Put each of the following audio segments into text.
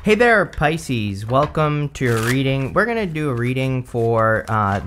Hey there, Pisces. Welcome to your reading. We're going to do a reading for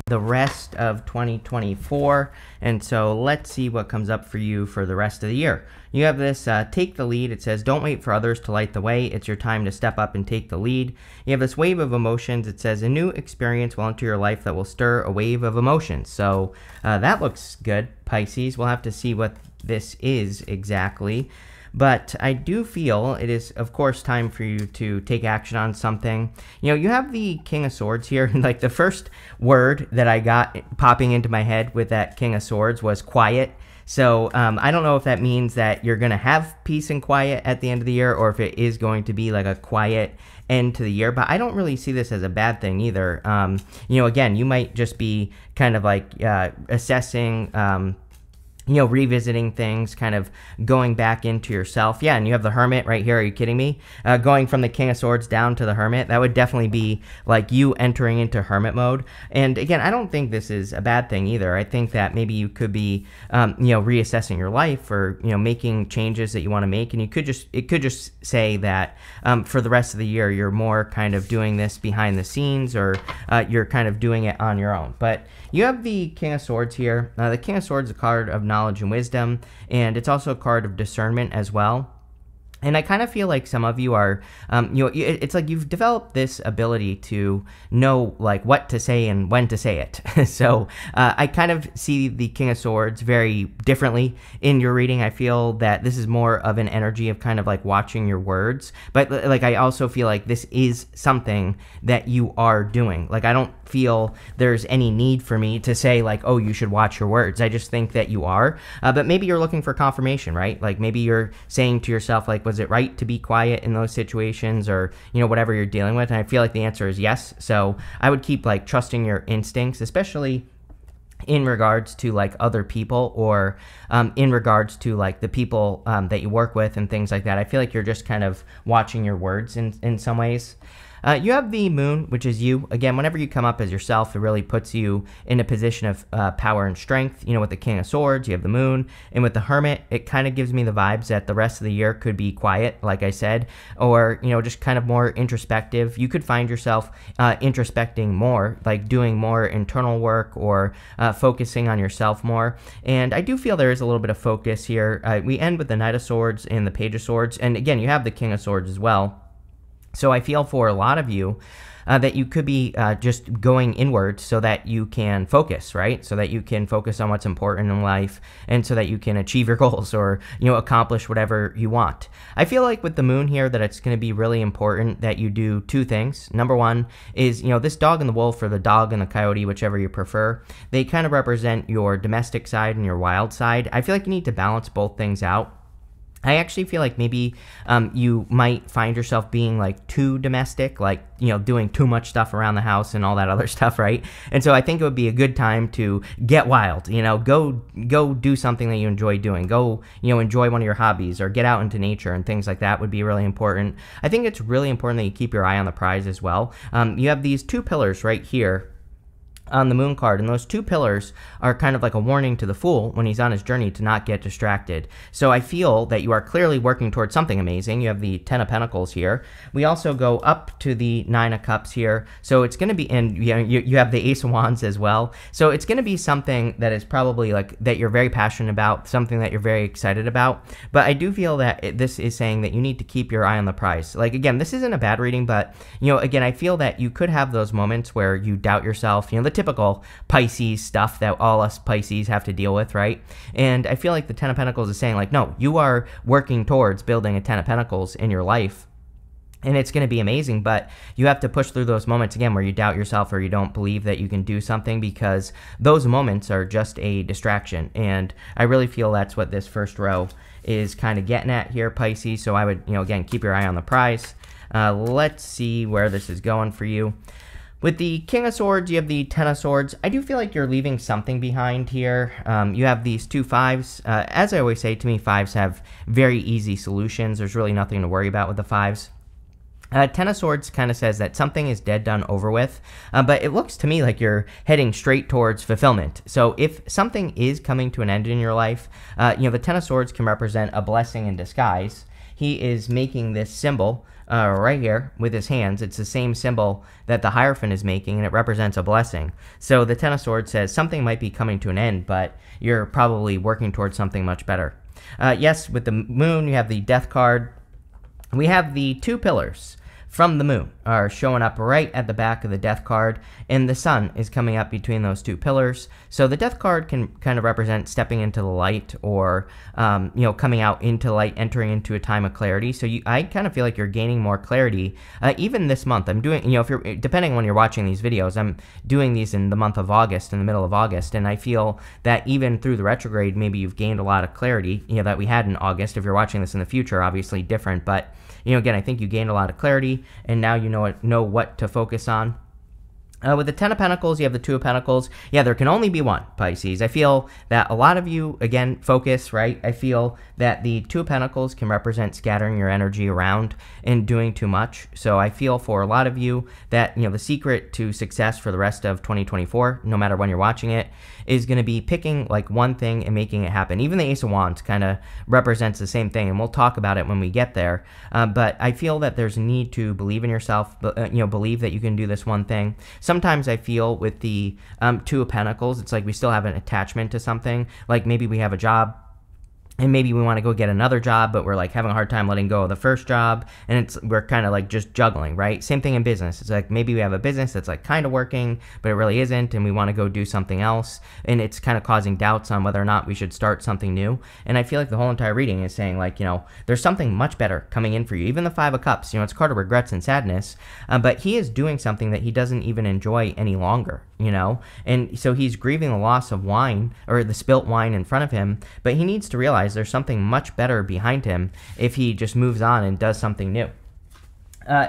the rest of 2024. And so let's see what comes up for you for the rest of the year. You have this take the lead. It says, don't wait for others to light the way. It's your time to step up and take the lead. You have this wave of emotions. It says, a new experience will enter your life that will stir a wave of emotions. So that looks good, Pisces. We'll have to see what this is exactly. But I do feel it is, of course, time for you to take action on something. You know, you have the King of Swords here. Like the first word that I got popping into my head with that King of Swords was quiet. So I don't know if that means that you're going to have peace and quiet at the end of the year, or if it is going to be like a quiet end to the year. But I don't really see this as a bad thing either. You know, again, you might just be kind of like assessing revisiting things, kind of going back into yourself. Yeah, and you have the Hermit right here. Are you kidding me? Going from the King of Swords down to the Hermit, that would definitely be like you entering into Hermit mode. And again, I don't think this is a bad thing either. I think that maybe you could be, reassessing your life, or, making changes that you want to make. And it could just say that for the rest of the year, you're more kind of doing this behind the scenes, or you're kind of doing it on your own. But you have the King of Swords here. The King of Swords is a card of knowledge and wisdom, and it's also a card of discernment as well. And I kind of feel like some of you are, it's like you've developed this ability to know like what to say and when to say it. So I kind of see the King of Swords very differently in your reading. I feel that this is more of an energy of kind of like watching your words. But like I also feel like this is something that you are doing. Like I don't feel there's any need for me to say like, oh, you should watch your words. I just think that you are. But maybe you're looking for confirmation, right? Like maybe you're saying to yourself, like, was it right to be quiet in those situations, or whatever you're dealing with? And I feel like the answer is yes. So I would keep like trusting your instincts, especially in regards to like other people, or in regards to like the people that you work with and things like that. I feel like you're just kind of watching your words in some ways. You have the Moon, which is you. Again, whenever you come up as yourself, it really puts you in a position of power and strength. With the King of Swords, you have the Moon. And with the Hermit, it kind of gives me the vibes that the rest of the year could be quiet, like I said, or, just kind of more introspective. You could find yourself introspecting more, like doing more internal work, or focusing on yourself more. And I do feel there is a little bit of focus here. We end with the Knight of Swords and the Page of Swords. And again, you have the King of Swords as well. So I feel for a lot of you that you could be just going inward so that you can focus, right? So that you can focus on what's important in life, and so that you can achieve your goals, or, accomplish whatever you want. I feel like with the Moon here that it's going to be really important that you do two things. Number one is, this dog and the wolf, or the dog and the coyote, whichever you prefer. They kind of represent your domestic side and your wild side. I feel like you need to balance both things out. I actually feel like maybe you might find yourself being like too domestic, like, doing too much stuff around the house and all that other stuff, right? And so I think it would be a good time to get wild, go do something that you enjoy doing. Go, enjoy one of your hobbies, or get out into nature, and things like that would be really important. I think it's really important that you keep your eye on the prize as well. You have these two pillars right here on the Moon card, and those two pillars are kind of like a warning to the Fool when he's on his journey to not get distracted. So I feel that you are clearly working towards something amazing. You have the Ten of Pentacles here. We also go up to the Nine of Cups here, so it's going to be, and you have the Ace of Wands as well. So it's going to be something that is probably like that you're very passionate about, something that you're very excited about. But I do feel that this is saying that you need to keep your eye on the prize. Like again, this isn't a bad reading, but again, I feel that you could have those moments where you doubt yourself. The typical Pisces stuff that all us Pisces have to deal with, right? And I feel like the Ten of Pentacles is saying like, no, you are working towards building a Ten of Pentacles in your life, and it's going to be amazing, but you have to push through those moments again where you doubt yourself, or you don't believe that you can do something, because those moments are just a distraction. And I really feel that's what this first row is kind of getting at here, Pisces. So I would, again, keep your eye on the prize. Let's see where this is going for you. With the King of Swords, you have the Ten of Swords. I do feel like you're leaving something behind here. You have these two fives. As I always say, to me, fives have very easy solutions. There's really nothing to worry about with the fives. Ten of Swords kind of says that something is dead, done, over with, but it looks to me like you're heading straight towards fulfillment. So if something is coming to an end in your life, the Ten of Swords can represent a blessing in disguise. He is making this symbol right here with his hands. It's the same symbol that the Hierophant is making, and it represents a blessing. So the Ten of Swords says something might be coming to an end, but you're probably working towards something much better. Yes, with the Moon, you have the Death card. We have the two pillars from the Moon are showing up right at the back of the Death card, and the Sun is coming up between those two pillars. So the Death card can kind of represent stepping into the light, or coming out into light, entering into a time of clarity. So I kind of feel like you're gaining more clarity even this month. I'm doing, if you're, depending on when you're watching these videos, I'm doing these in the month of August, in the middle of August, and I feel that even through the retrograde, maybe you've gained a lot of clarity that we had in August. If you're watching this in the future, obviously different, but again, I think you gained a lot of clarity, and now you know what to focus on. With the Ten of Pentacles, you have the Two of Pentacles. Yeah, there can only be one, Pisces. I feel that a lot of you, again, focus, right? I feel that the Two of Pentacles can represent scattering your energy around and doing too much. So I feel for a lot of you that, the secret to success for the rest of 2024, no matter when you're watching it, is going to be picking like one thing and making it happen. Even the Ace of Wands kind of represents the same thing, and we'll talk about it when we get there. But I feel that there's a need to believe in yourself, believe that you can do this one thing. Sometimes I feel with the Two of Pentacles, it's like we still have an attachment to something. Like maybe we have a job, and maybe we want to go get another job, but we're like having a hard time letting go of the first job, and we're kind of like just juggling, right? Same thing in business. It's like maybe we have a business that's like kind of working, but it really isn't, and we want to go do something else, and it's kind of causing doubts on whether or not we should start something new. And I feel like the whole entire reading is saying like, there's something much better coming in for you. Even the Five of Cups, it's a card of regrets and sadness, but he is doing something that he doesn't even enjoy any longer, and so he's grieving the loss of wine, or the spilt wine in front of him, but he needs to realize there's something much better behind him if he just moves on and does something new.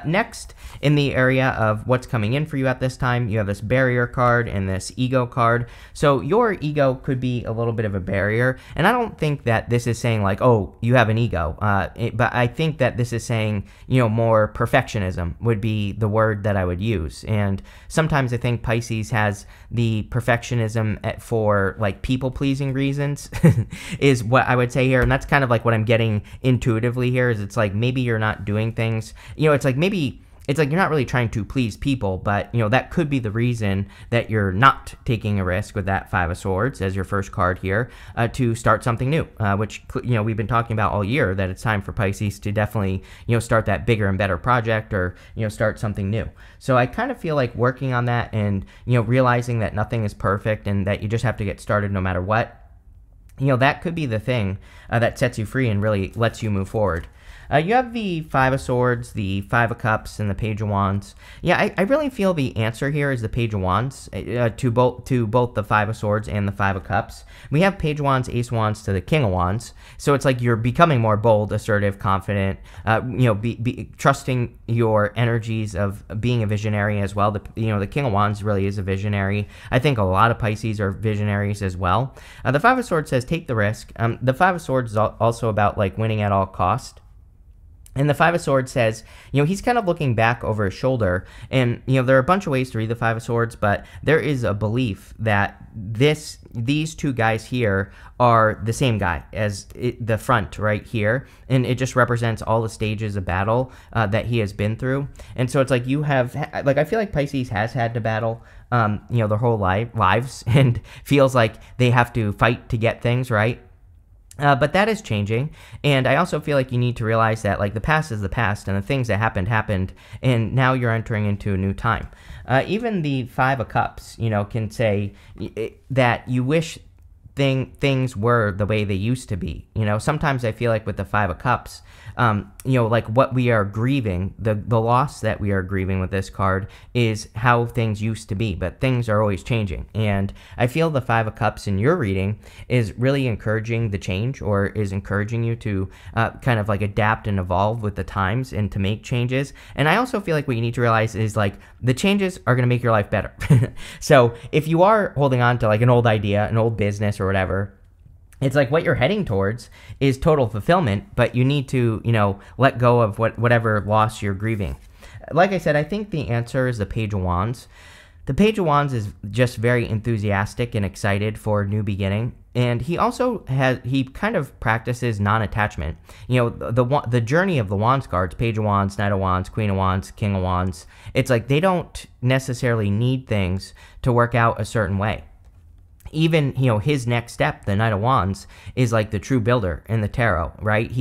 Next, in the area of what's coming in for you at this time, you have this barrier card and this ego card. So your ego could be a little bit of a barrier, and I don't think that this is saying like, oh, you have an ego, but I think that this is saying, more perfectionism would be the word that I would use. And sometimes I think Pisces has the perfectionism for like people-pleasing reasons is what I would say here, and that's kind of like what I'm getting intuitively here, is it's like maybe you're not doing things, it's like maybe it's like you're not really trying to please people, but that could be the reason that you're not taking a risk with that Five of Swords as your first card here to start something new, which we've been talking about all year, that it's time for Pisces to definitely start that bigger and better project, or start something new. So I kind of feel like working on that, and realizing that nothing is perfect and that you just have to get started no matter what. That could be the thing that sets you free and really lets you move forward. You have the Five of Swords, the Five of Cups, and the Page of Wands. Yeah, I really feel the answer here is the Page of Wands to both the Five of Swords and the Five of Cups. We have Page of Wands, Ace of Wands to the King of Wands. So it's like you're becoming more bold, assertive, confident, trusting your energies of being a visionary as well. The King of Wands really is a visionary. I think a lot of Pisces are visionaries as well. The Five of Swords says take the risk. The Five of Swords is also about like winning at all cost. And the Five of Swords says, he's kind of looking back over his shoulder, and, there are a bunch of ways to read the Five of Swords, but there is a belief that these two guys here are the same guy as the front right here, and it just represents all the stages of battle that he has been through. And so it's like you have, like, I feel like Pisces has had to battle, their whole lives, and feels like they have to fight to get things, right? But that is changing, and I also feel like you need to realize that like the past is the past, and the things that happened, and now you're entering into a new time. Even the Five of Cups, can say that you wish things were the way they used to be. Sometimes I feel like with the Five of Cups, like what we are grieving, the loss that we are grieving with this card is how things used to be, but things are always changing. And I feel the Five of Cups in your reading is really encouraging the change, or is encouraging you to kind of like adapt and evolve with the times and to make changes. And I also feel like what you need to realize is like the changes are going to make your life better. So if you are holding on to like an old idea, an old business or whatever, it's like what you're heading towards is total fulfillment, but you need to, let go of whatever loss you're grieving. Like I said, I think the answer is the Page of Wands. The Page of Wands is just very enthusiastic and excited for a new beginning. And he also he kind of practices non-attachment. You know, the journey of the Wands cards, Page of Wands, Knight of Wands, Queen of Wands, King of Wands, it's like they don't necessarily need things to work out a certain way. Even, you know, his next step, the Knight of Wands, is like the true builder in the tarot, right?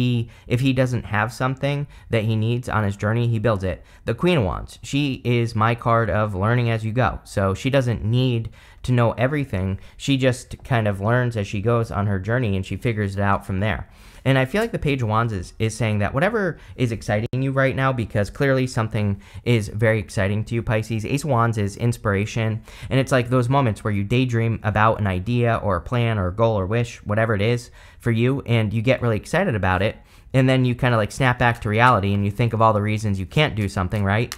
If he doesn't have something that he needs on his journey, he builds it. The Queen of Wands, she is my card of learning as you go. So she doesn't need to know everything. She just kind of learns as she goes on her journey, and she figures it out from there. And I feel like the Page of Wands is saying that whatever is exciting you right now, because clearly something is very exciting to you, Pisces. Ace of Wands is inspiration, and it's like those moments where you daydream about an idea or a plan or a goal or wish, whatever it is for you, and you get really excited about it, and then you kind of like snap back to reality and you think of all the reasons you can't do something, right?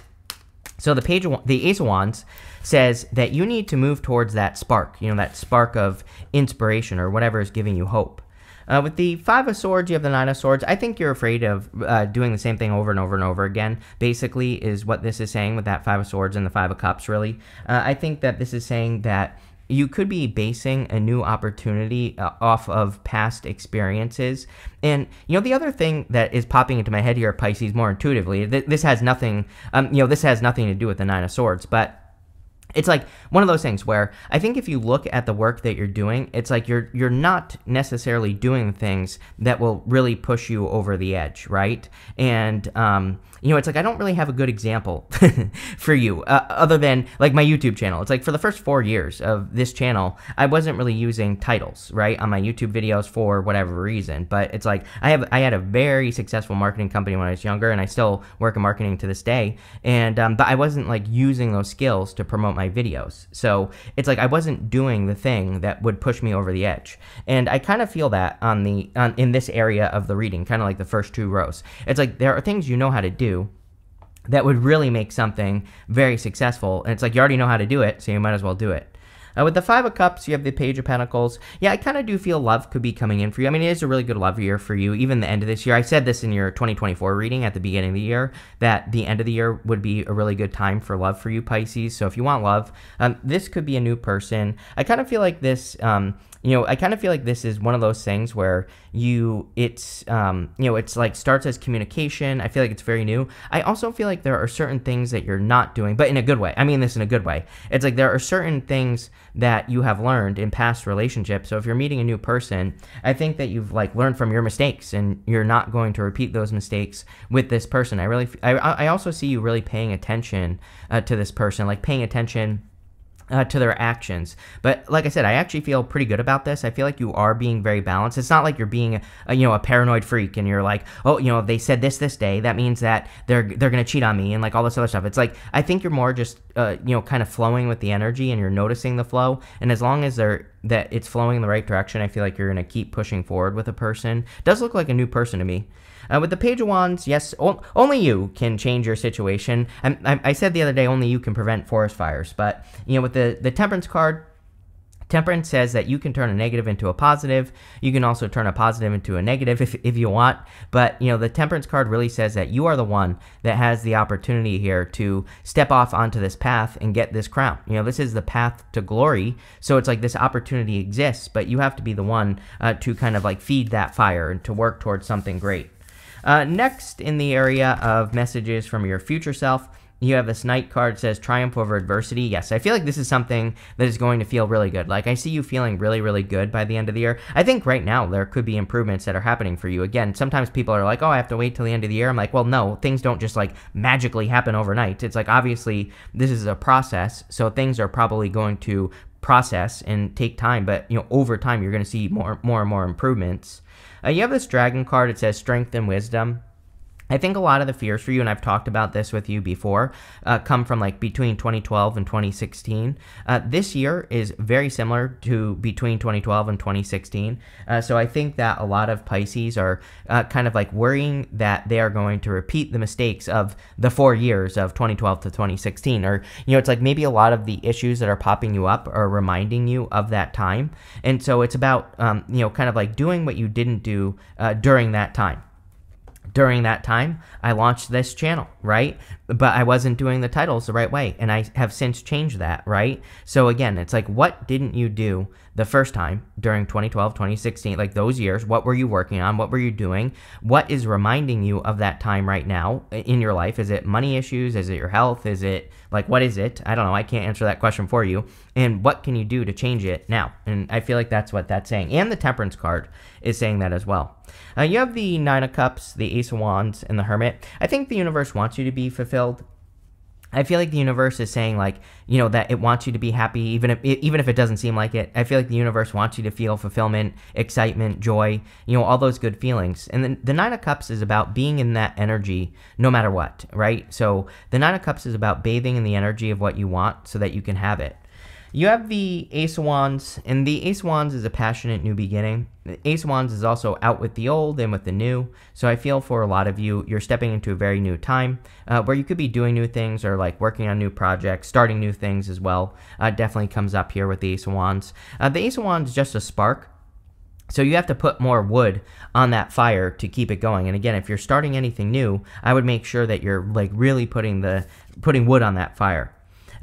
So the Ace of Wands says that you need to move towards that spark, you know, that spark of inspiration or whatever is giving you hope. With the Five of Swords, you have the Nine of Swords. I think you're afraid of doing the same thing over and over and over again, basically, is what this is saying with that Five of Swords and the Five of Cups, really. I think that this is saying that you could be basing a new opportunity off of past experiences. And, you know, the other thing that is popping into my head here, Pisces, more intuitively, this has nothing, this has nothing to do with the Nine of Swords, but it's like one of those things where I think if you look at the work that you're doing, it's like you're not necessarily doing things that will really push you over the edge, right? And, you know, it's like I don't really have a good example for you other than like my YouTube channel. It's like for the first 4 years of this channel, I wasn't really using titles, right, on my YouTube videos for whatever reason. But it's like I had a very successful marketing company when I was younger, and I still work in marketing to this day. And but I wasn't like using those skills to promote my videos. So it's like I wasn't doing the thing that would push me over the edge. And I kind of feel that in this area of the reading, kind of like the first 2 rows. It's like there are things you know how to do that would really make something very successful. And it's like you already know how to do it, so you might as well do it. With the Five of Cups, you have the Page of Pentacles. Yeah, I kind of do feel love could be coming in for you. I mean, it is a really good love year for you, even the end of this year. I said this in your 2024 reading at the beginning of the year, that the end of the year would be a really good time for love for you, Pisces. So if you want love, this could be a new person. I kind of feel like this... I kind of feel like this is one of those things where it's like starts as communication. I feel like it's very new. I also feel like there are certain things that you're not doing, but in a good way. I mean this in a good way. It's like there are certain things that you have learned in past relationships. So if you're meeting a new person, I think that you've like learned from your mistakes, and you're not going to repeat those mistakes with this person. I also see you really paying attention to this person, like paying attention to their actions. But like I said, I actually feel pretty good about this. I feel like you are being very balanced. It's not like you're being a paranoid freak and you're like, oh, if they said this day, that means that they're gonna cheat on me and like all this other stuff. It's like I think you're more just kind of flowing with the energy, and you're noticing the flow, and as long as that it's flowing in the right direction, I feel like you're gonna keep pushing forward with a person. It does look like a new person to me. With the Page of Wands, yes, only you can change your situation. I said the other day, only you can prevent forest fires. But, with the Temperance card, Temperance says that you can turn a negative into a positive. You can also turn a positive into a negative if you want. But, the Temperance card really says that you are the one that has the opportunity here to step off onto this path and get this crown. This is the path to glory. So it's like this opportunity exists, but you have to be the one to kind of like feed that fire and to work towards something great. Next, in the area of messages from your future self, you have this Knight card that says triumph over adversity. Yes, I feel like this is something that is going to feel really good. Like, I see you feeling really, really good by the end of the year. I think right now there could be improvements that are happening for you. Again, sometimes people are like, oh, I have to wait till the end of the year. I'm like, well, no, things don't just like magically happen overnight. It's like, obviously, this is a process, so things are probably going to process and take time. But, over time, you're going to see more and more improvements. You have this Dragon card. It says strength and wisdom. I think a lot of the fears for you, and I've talked about this with you before, come from like between 2012 and 2016. This year is very similar to between 2012 and 2016. So I think that a lot of Pisces are kind of like worrying that they are going to repeat the mistakes of the 4 years of 2012 to 2016. Or, it's like maybe a lot of the issues that are popping you up are reminding you of that time. And so it's about, kind of like doing what you didn't do during that time. During that time, I launched this channel, right? But I wasn't doing the titles the right way, and I have since changed that, right? So again, it's like, what didn't you do the first time during 2012, 2016, like those years? What were you working on? What were you doing? What is reminding you of that time right now in your life? Is it money issues? Is it your health? Is it like, what is it? I don't know. I can't answer that question for you. And what can you do to change it now? And I feel like that's what that's saying. And the Temperance card is saying that as well. You have the Nine of Cups, the Ace of Wands, and the Hermit. I think the universe wants you to be fulfilled. I feel like the universe is saying, like, you know, that it wants you to be happy, even if it doesn't seem like it. I feel like the universe wants you to feel fulfillment, excitement, joy, you know, all those good feelings. And then the Nine of Cups is about being in that energy no matter what, right? So the Nine of Cups is about bathing in the energy of what you want so that you can have it. You have the Ace of Wands, and the Ace of Wands is a passionate new beginning. The Ace of Wands is also out with the old and with the new. So I feel for a lot of you, you're stepping into a very new time where you could be doing new things or like working on new projects, starting new things as well. Definitely comes up here with the Ace of Wands. The Ace of Wands is just a spark. So you have to put more wood on that fire to keep it going. And again, if you're starting anything new, I would make sure that you're like really putting wood on that fire.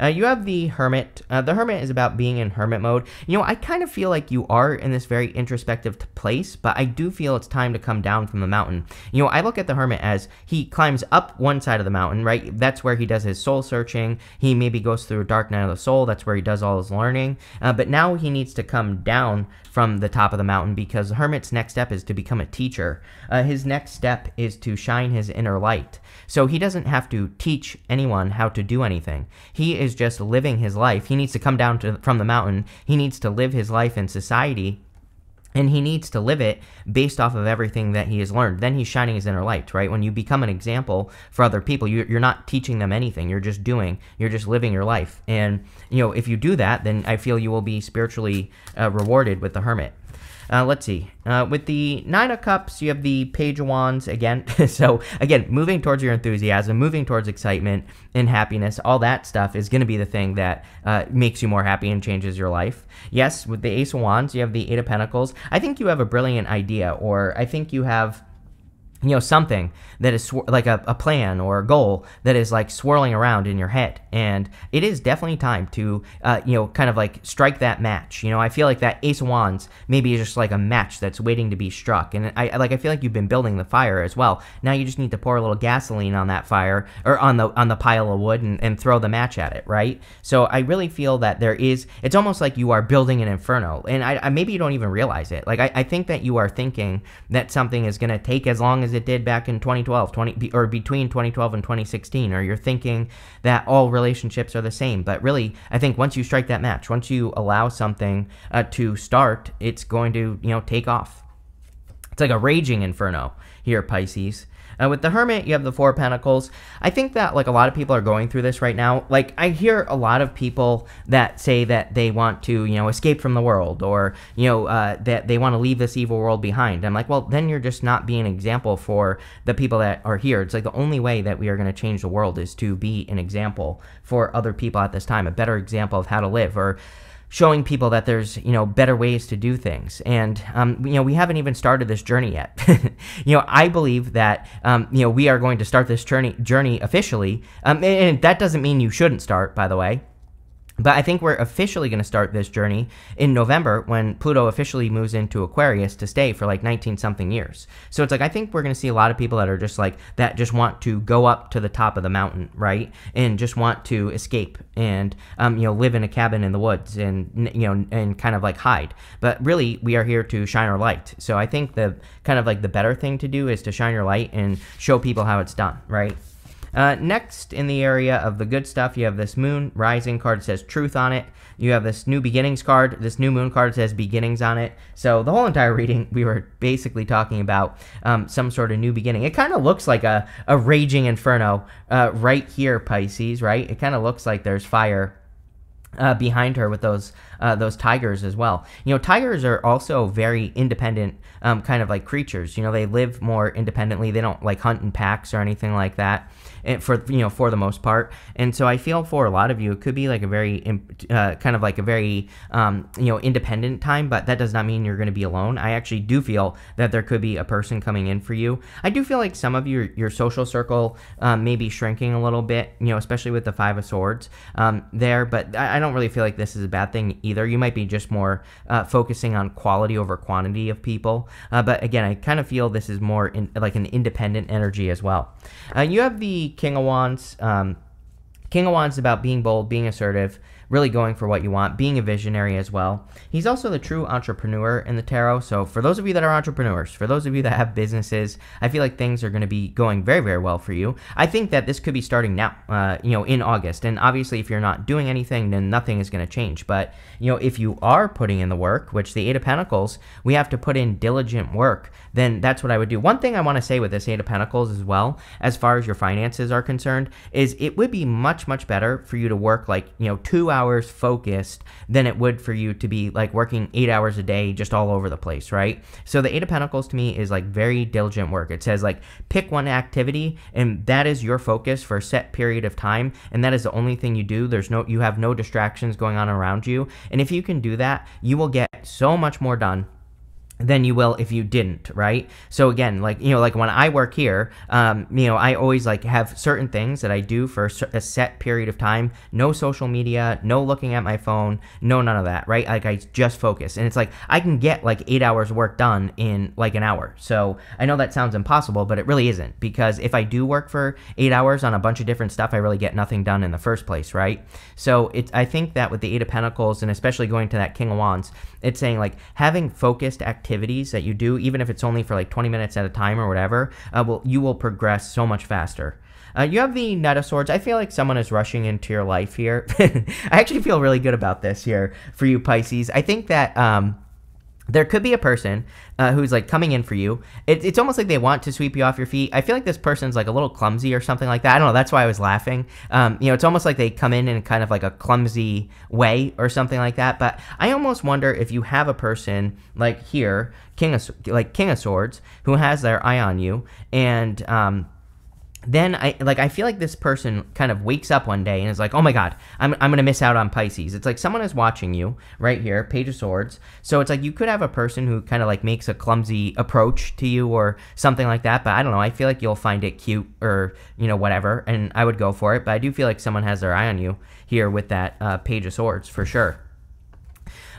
You have the Hermit. The Hermit is about being in hermit mode. You know, I kind of feel like you are in this very introspective place, but I do feel it's time to come down from the mountain. You know, I look at the Hermit as he climbs up one side of the mountain, right? That's where he does his soul searching. He maybe goes through a dark night of the soul. That's where he does all his learning. But now he needs to come down from the top of the mountain because the Hermit's next step is to become a teacher. His next step is to shine his inner light. So he doesn't have to teach anyone how to do anything. He is just living his life. He needs to come down from the mountain. He needs to live his life in society, and he needs to live it based off of everything that he has learned. Then he's shining his inner light, right? When you become an example for other people, you're not teaching them anything. You're just living your life. And, you know, if you do that, then I feel you will be spiritually rewarded with the Hermit. Let's see. With the Nine of Cups, you have the Page of Wands again. So, again, moving towards your enthusiasm, moving towards excitement and happiness, all that stuff is going to be the thing that makes you more happy and changes your life. Yes, with the Ace of Wands, you have the Eight of Pentacles. I think you have a brilliant idea, or I think you have, you know, something that is like a plan or a goal that is like swirling around in your head. And it is definitely time to, you know, kind of like strike that match. You know, I feel like that Ace of Wands maybe is just like a match that's waiting to be struck. And I feel like you've been building the fire as well. Now you just need to pour a little gasoline on that fire or on the pile of wood and throw the match at it, right? So I really feel that it's almost like you are building an inferno. And I maybe you don't even realize it. Like I think that you are thinking that something is going to take as long as it did back in 2012, or between 2012 and 2016, or you're thinking that all relationships are the same. But really, I think once you strike that match, once you allow something to start, it's going to, you know, take off. It's like a raging inferno here, Pisces. With the Hermit, you have the Four of Pentacles. I think that, like, a lot of people are going through this right now. Like, I hear a lot of people that say that they want to, you know, escape from the world, or, you know, that they want to leave this evil world behind. I'm like, well, then you're just not being an example for the people that are here. It's like the only way that we are going to change the world is to be an example for other people at this time, a better example of how to live, or showing people that there's, you know, better ways to do things. And, you know, we haven't even started this journey yet. You know, I believe that, you know, we are going to start this journey officially. And that doesn't mean you shouldn't start, by the way. But I think we're officially going to start this journey in November when Pluto officially moves into Aquarius to stay for like 19-something years. So it's like, I think we're going to see a lot of people that are just like, that just want to go up to the top of the mountain, right? And just want to escape and, you know, live in a cabin in the woods and, you know, and kind of like hide. But really, we are here to shine our light. So I think the kind of like the better thing to do is to shine your light and show people how it's done, right? Next, in the area of the good stuff, you have this Moon Rising card. It says Truth on it. You have this New Beginnings card. This New Moon card says Beginnings on it. So the whole entire reading, we were basically talking about some sort of new beginning. It kind of looks like a raging inferno right here, Pisces, right? It kind of looks like there's fire behind her with those tigers as well. You know, tigers are also very independent kind of like creatures. You know, they live more independently. They don't like hunt in packs or anything like that. for for the most part. And so I feel for a lot of you, it could be like a very kind of like a very independent time, but that does not mean you're going to be alone. I actually do feel that there could be a person coming in for you. I do feel like some of your social circle may be shrinking a little bit, especially with the Five of Swords there, but I don't really feel like this is a bad thing either. You might be just more focusing on quality over quantity of people, but again, I kind of feel this is more like an independent energy as well. You have the King of Wands. King of Wands is about being bold, being assertive, really going for what you want, being a visionary as well. He's also the true entrepreneur in the tarot. So for those of you that are entrepreneurs, for those of you that have businesses, I feel like things are going to be going very, very well for you. I think that this could be starting now, in August. And obviously, if you're not doing anything, then nothing is going to change. But, if you are putting in the work, which the Eight of Pentacles, we have to put in diligent work, then that's what I would do. One thing I want to say with this Eight of Pentacles as well, as far as your finances are concerned, is it would be much, much better for you to work like, 2 hours focused than it would for you to be like working 8 hours a day just all over the place, right? So the Eight of Pentacles to me is like very diligent work. It says like pick one activity and that is your focus for a set period of time, and that is the only thing you do. You have no distractions going on around you, and if you can do that, you will get so much more done than you will if you didn't, right? So again, like when I work here, I always like have certain things that I do for a set period of time. No social media, no looking at my phone, no none of that, right? Like I just focus, and it's like I can get like 8 hours work done in like an hour. So I know that sounds impossible, but it really isn't, because if I do work for 8 hours on a bunch of different stuff, I really get nothing done in the first place, right? So I think that with the Eight of Pentacles, and especially going to that King of Wands, it's saying like having focused activities that you do, even if it's only for like 20 minutes at a time or whatever, you will progress so much faster. You have the Knight of Swords. I feel like someone is rushing into your life here. I actually feel really good about this here for you, Pisces. I think that there could be a person who's like coming in for you. It's almost like they want to sweep you off your feet. I feel like this person's like a little clumsy or something like that. I don't know. That's why I was laughing. It's almost like they come in kind of like a clumsy way or something like that. But I almost wonder if you have a person like here, King of Swords, who has their eye on you, and then I feel like this person kind of wakes up one day and is like, oh my God, I'm going to miss out on Pisces. It's like someone is watching you right here, Page of Swords. So it's like you could have a person who kind of like makes a clumsy approach to you or something like that. But I don't know. I feel like you'll find it cute or, whatever. And I would go for it. But I do feel like someone has their eye on you here with that Page of Swords for sure.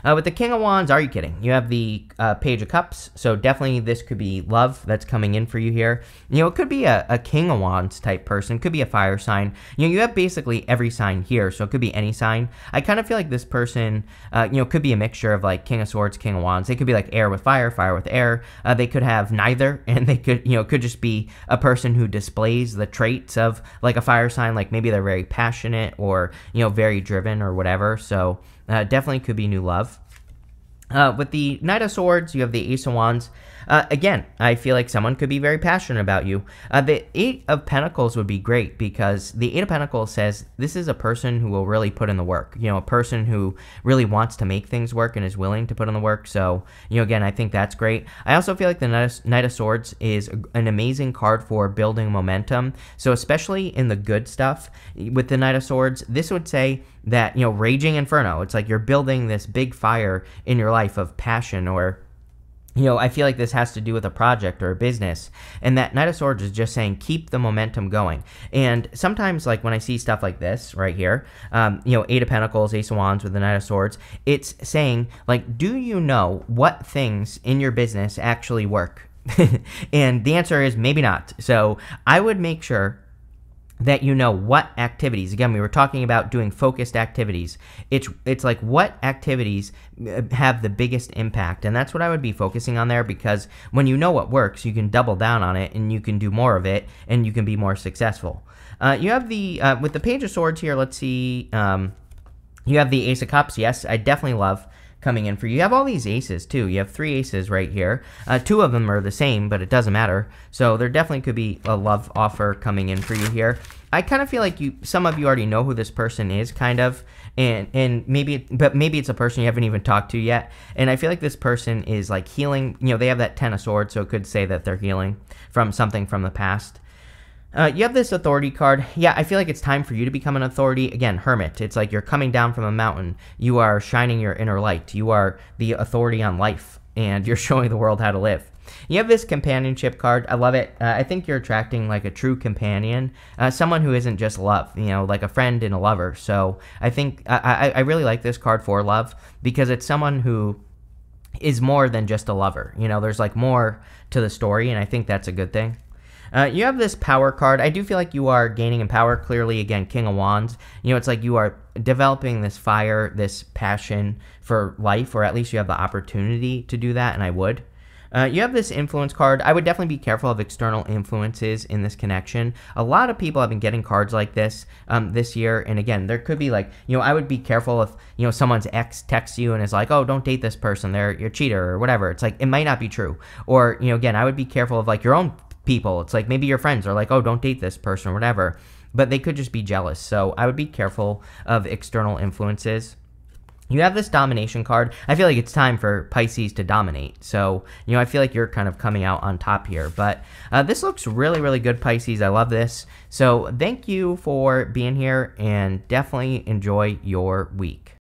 With the King of Wands, are you kidding? You have the Page of Cups, so definitely this could be love that's coming in for you here. It could be a King of Wands type person, could be a fire sign. You have basically every sign here, so it could be any sign. I kind of feel like this person, could be a mixture of like King of Swords, King of Wands. They could be like air with fire, fire with air. They could have neither, and they could, could just be a person who displays the traits of like a fire sign, like maybe they're very passionate or, very driven or whatever. So definitely could be new love. With the Knight of Swords, you have the Ace of Wands. Again, I feel like someone could be very passionate about you. The Eight of Pentacles would be great because the Eight of Pentacles says this is a person who will really put in the work. A person who really wants to make things work and is willing to put in the work. So, again, I think that's great. I also feel like the Knight of Swords is an amazing card for building momentum. So, especially in the good stuff with the Knight of Swords, this would say that, raging inferno. It's like you're building this big fire in your life of passion or I feel like this has to do with a project or a business. And that Knight of Swords is just saying, keep the momentum going. And sometimes, like, when I see stuff like this right here, Eight of Pentacles, Ace of Wands with the Knight of Swords, it's saying, like, do you know what things in your business actually work? And the answer is maybe not. So I would make sure that you know what activities, again, we were talking about doing focused activities. It's like what activities have the biggest impact, and that's what I would be focusing on there, because when you know what works, you can double down on it and you can do more of it and you can be more successful. You have the with the Page of Swords here, let's see, you have the Ace of Cups. Yes, I definitely love coming in for you. You have all these aces too. You have 3 aces right here. 2 of them are the same, but it doesn't matter. So there definitely could be a love offer coming in for you here. I kind of feel like some of you already know who this person is, kind of, and maybe it's a person you haven't even talked to yet. And I feel like this person is like healing. They have that Ten of Swords, so it could say that they're healing from something from the past. You have this authority card. Yeah, I feel like it's time for you to become an authority. Again, hermit. It's like you're coming down from a mountain. You are shining your inner light. You are the authority on life, and you're showing the world how to live. You have this companionship card. I love it. I think you're attracting like a true companion, someone who isn't just love, like a friend and a lover. So I think I really like this card for love because it's someone who is more than just a lover. There's like more to the story, and I think that's a good thing. You have this power card. I do feel like you are gaining in power. Clearly, again, King of Wands. It's like you are developing this fire, this passion for life, or at least you have the opportunity to do that, and I would. You have this influence card. I would definitely be careful of external influences in this connection. A lot of people have been getting cards like this this year. And again, there could be like, I would be careful if, someone's ex texts you and is like, oh, don't date this person. They're a cheater or whatever. It's like, it might not be true. Or, again, I would be careful of like your own people. It's like maybe your friends are like, oh, don't date this person or whatever. But they could just be jealous. So I would be careful of external influences. You have this domination card. I feel like it's time for Pisces to dominate. So, I feel like you're kind of coming out on top here. But this looks really, really good, Pisces. I love this. So thank you for being here and definitely enjoy your week.